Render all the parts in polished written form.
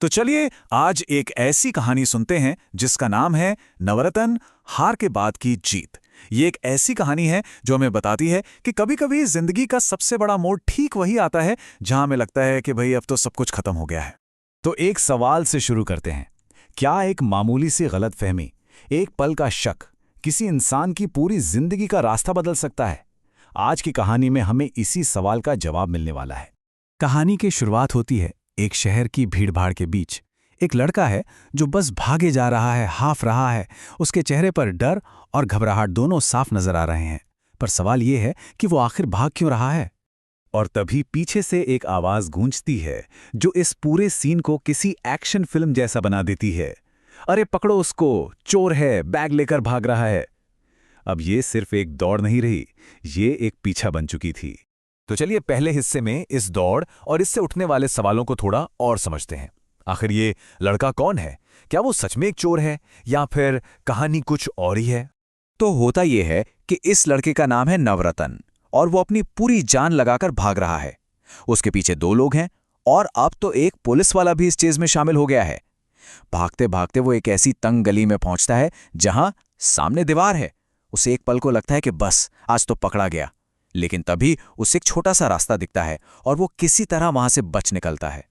तो चलिए आज एक ऐसी कहानी सुनते हैं जिसका नाम है नवरत्न हार के बाद की जीत। ये एक ऐसी कहानी है जो हमें बताती है कि कभी-कभी जिंदगी का सबसे बड़ा मोड़ ठीक वही आता है जहां हमें लगता है कि भाई अब तो सब कुछ खत्म हो गया है। तो एक सवाल से शुरू करते हैं। क्या एक मामूली सी गलतफहमी, एक पल का शक किसी इंसान की पूरी जिंदगी का रास्ता बदल सकता है? आज की कहानी में हमें इसी सवाल का जवाब मिलने वाला है। कहानी की शुरुआत होती है एक शहर की भीड़भाड़ के बीच। एक लड़का है जो बस भागे जा रहा है, हाफ रहा है। उसके चेहरे पर डर और घबराहट दोनों साफ नजर आ रहे हैं। पर सवाल यह है कि वो आखिर भाग क्यों रहा है? और तभी पीछे से एक आवाज गूंजती है जो इस पूरे सीन को किसी एक्शन फिल्म जैसा बना देती है। अरे पकड़ो उसको, चोर है, बैग लेकर भाग रहा है। अब ये सिर्फ एक दौड़ नहीं रही, ये एक पीछा बन चुकी थी। तो चलिए पहले हिस्से में इस दौड़ और इससे उठने वाले सवालों को थोड़ा और समझते हैं। आखिर ये लड़का कौन है? क्या वो सच में एक चोर है या फिर कहानी कुछ और ही है? तो होता यह है कि इस लड़के का नाम है नवरत्न और वो अपनी पूरी जान लगाकर भाग रहा है। उसके पीछे दो लोग हैं और अब तो एक पुलिस वाला भी इस चेज में शामिल हो गया है। भागते भागते वो एक ऐसी तंग गली में पहुंचता है जहां सामने दीवार है। उसे एक पल को लगता है कि बस आज तो पकड़ा गया, लेकिन तभी उसे एक छोटा सा रास्ता दिखता है और वो किसी तरह वहां से बच निकलता है।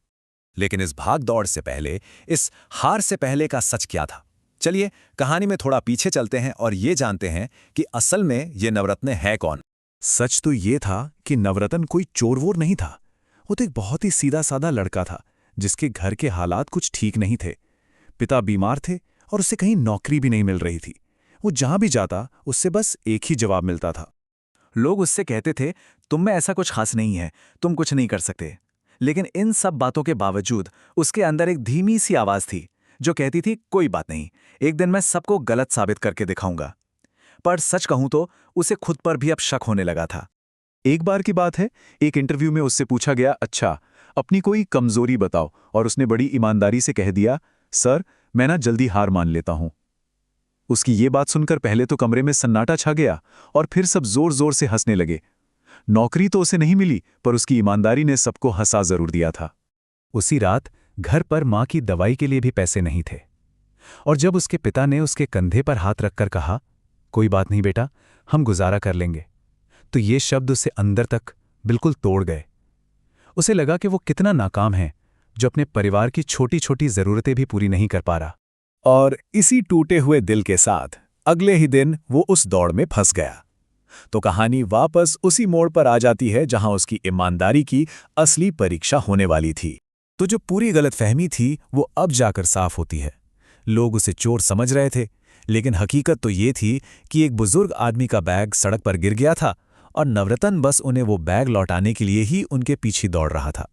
लेकिन इस भाग दौड़ से पहले, इस हार से पहले का सच क्या था? चलिए कहानी में थोड़ा पीछे चलते हैं और ये जानते हैं कि असल में ये नवरत्न है कौन। सच तो ये था कि नवरत्न कोई चोर वोर नहीं था। वो तो एक बहुत ही सीधा साधा लड़का था जिसके घर के हालात कुछ ठीक नहीं थे। पिता बीमार थे और उसे कहीं नौकरी भी नहीं मिल रही थी। वो जहां भी जाता उससे बस एक ही जवाब मिलता था। लोग उससे कहते थे, तुम में ऐसा कुछ खास नहीं है, तुम कुछ नहीं कर सकते। लेकिन इन सब बातों के बावजूद उसके अंदर एक धीमी सी आवाज थी जो कहती थी, कोई बात नहीं, एक दिन मैं सबको गलत साबित करके दिखाऊंगा। पर सच कहूं तो उसे खुद पर भी अब शक होने लगा था। एक बार की बात है, एक इंटरव्यू में उससे पूछा गया, अच्छा अपनी कोई कमजोरी बताओ, और उसने बड़ी ईमानदारी से कह दिया, सर मैं ना जल्दी हार मान लेता हूं। उसकी ये बात सुनकर पहले तो कमरे में सन्नाटा छा गया और फिर सब जोर जोर से हंसने लगे। नौकरी तो उसे नहीं मिली, पर उसकी ईमानदारी ने सबको हंसा जरूर दिया था। उसी रात घर पर मां की दवाई के लिए भी पैसे नहीं थे, और जब उसके पिता ने उसके कंधे पर हाथ रखकर कहा, कोई बात नहीं बेटा, हम गुजारा कर लेंगे, तो ये शब्द उसे अंदर तक बिल्कुल तोड़ गए। उसे लगा कि वो कितना नाकाम है जो अपने परिवार की छोटी छोटी जरूरतें भी पूरी नहीं कर पा रहा। और इसी टूटे हुए दिल के साथ अगले ही दिन वो उस दौड़ में फंस गया। तो कहानी वापस उसी मोड़ पर आ जाती है जहां उसकी ईमानदारी की असली परीक्षा होने वाली थी। तो जो पूरी गलतफहमी थी वो अब जाकर साफ होती है। लोग उसे चोर समझ रहे थे, लेकिन हकीकत तो ये थी कि एक बुजुर्ग आदमी का बैग सड़क पर गिर गया था और नवरत्न बस उन्हें वो बैग लौटाने के लिए ही उनके पीछे दौड़ रहा था।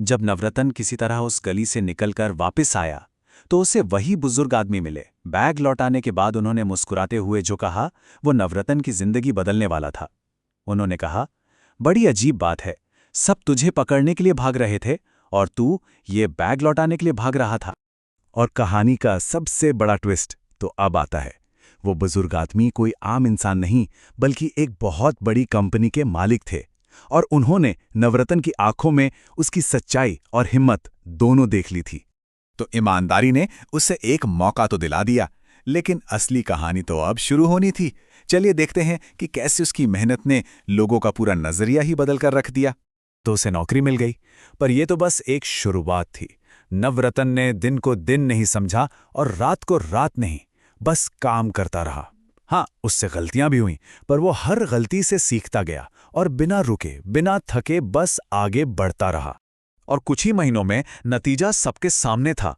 जब नवरत्न किसी तरह उस गली से निकलकर वापस आया तो उसे वही बुजुर्ग आदमी मिले। बैग लौटाने के बाद उन्होंने मुस्कुराते हुए जो कहा वो नवरत्न की जिंदगी बदलने वाला था। उन्होंने कहा, बड़ी अजीब बात है, सब तुझे पकड़ने के लिए भाग रहे थे और तू ये बैग लौटाने के लिए भाग रहा था। और कहानी का सबसे बड़ा ट्विस्ट तो अब आता है। वो बुजुर्ग आदमी कोई आम इंसान नहीं, बल्कि एक बहुत बड़ी कंपनी के मालिक थे, और उन्होंने नवरत्न की आंखों में उसकी सच्चाई और हिम्मत दोनों देख ली थी। तो ईमानदारी ने उसे एक मौका तो दिला दिया, लेकिन असली कहानी तो अब शुरू होनी थी। चलिए देखते हैं कि कैसे उसकी मेहनत ने लोगों का पूरा नजरिया ही बदल कर रख दिया। तो उसे नौकरी मिल गई, पर यह तो बस एक शुरुआत थी। नवरत्न ने दिन को दिन नहीं समझा और रात को रात नहीं, बस काम करता रहा। हाँ, उससे गलतियां भी हुईं, पर वो हर गलती से सीखता गया और बिना रुके, बिना थके बस आगे बढ़ता रहा। और कुछ ही महीनों में नतीजा सबके सामने था।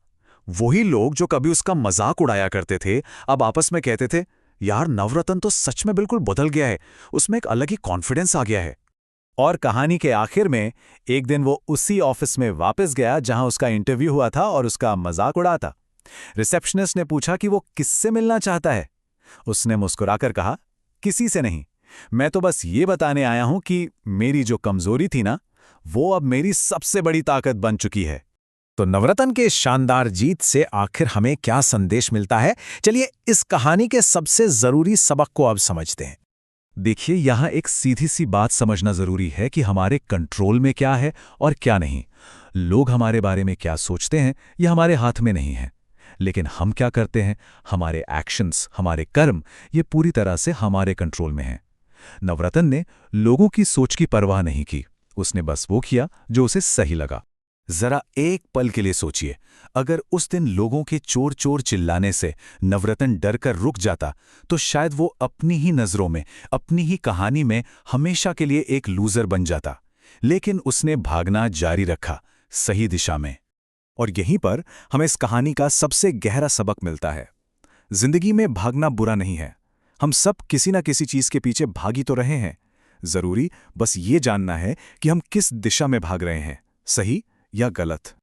वही लोग जो कभी उसका मजाक उड़ाया करते थे, अब आपस में कहते थे, यार नवरत्न तो सच में बिल्कुल बदल गया है, उसमें एक अलग ही कॉन्फिडेंस आ गया है। और कहानी के आखिर में एक दिन वो उसी ऑफिस में वापस गया जहां उसका इंटरव्यू हुआ था और उसका मजाक उड़ा था। रिसेप्शनिस्ट ने पूछा कि वो किससे मिलना चाहता है। उसने मुस्कुराकर कहा, किसी से नहीं, मैं तो बस ये बताने आया हूं कि मेरी जो कमजोरी थी ना, वो अब मेरी सबसे बड़ी ताकत बन चुकी है। तो नवरत्न के शानदार जीत से आखिर हमें क्या संदेश मिलता है? चलिए इस कहानी के सबसे जरूरी सबक को अब समझते हैं। देखिए, यहां एक सीधी सी बात समझना जरूरी है कि हमारे कंट्रोल में क्या है और क्या नहीं। लोग हमारे बारे में क्या सोचते हैं ये हमारे हाथ में नहीं है, लेकिन हम क्या करते हैं, हमारे एक्शंस, हमारे कर्म, ये पूरी तरह से हमारे कंट्रोल में हैं। नवरत्न ने लोगों की सोच की परवाह नहीं की, उसने बस वो किया जो उसे सही लगा। जरा एक पल के लिए सोचिए, अगर उस दिन लोगों के चोर चोर चिल्लाने से नवरत्न डर कर रुक जाता तो शायद वो अपनी ही नजरों में, अपनी ही कहानी में हमेशा के लिए एक लूजर बन जाता। लेकिन उसने भागना जारी रखा, सही दिशा में। और यहीं पर हमें इस कहानी का सबसे गहरा सबक मिलता है। जिंदगी में भागना बुरा नहीं है, हम सब किसी ना किसी चीज के पीछे भागी तो रहे हैं। जरूरी बस ये जानना है कि हम किस दिशा में भाग रहे हैं, सही या गलत।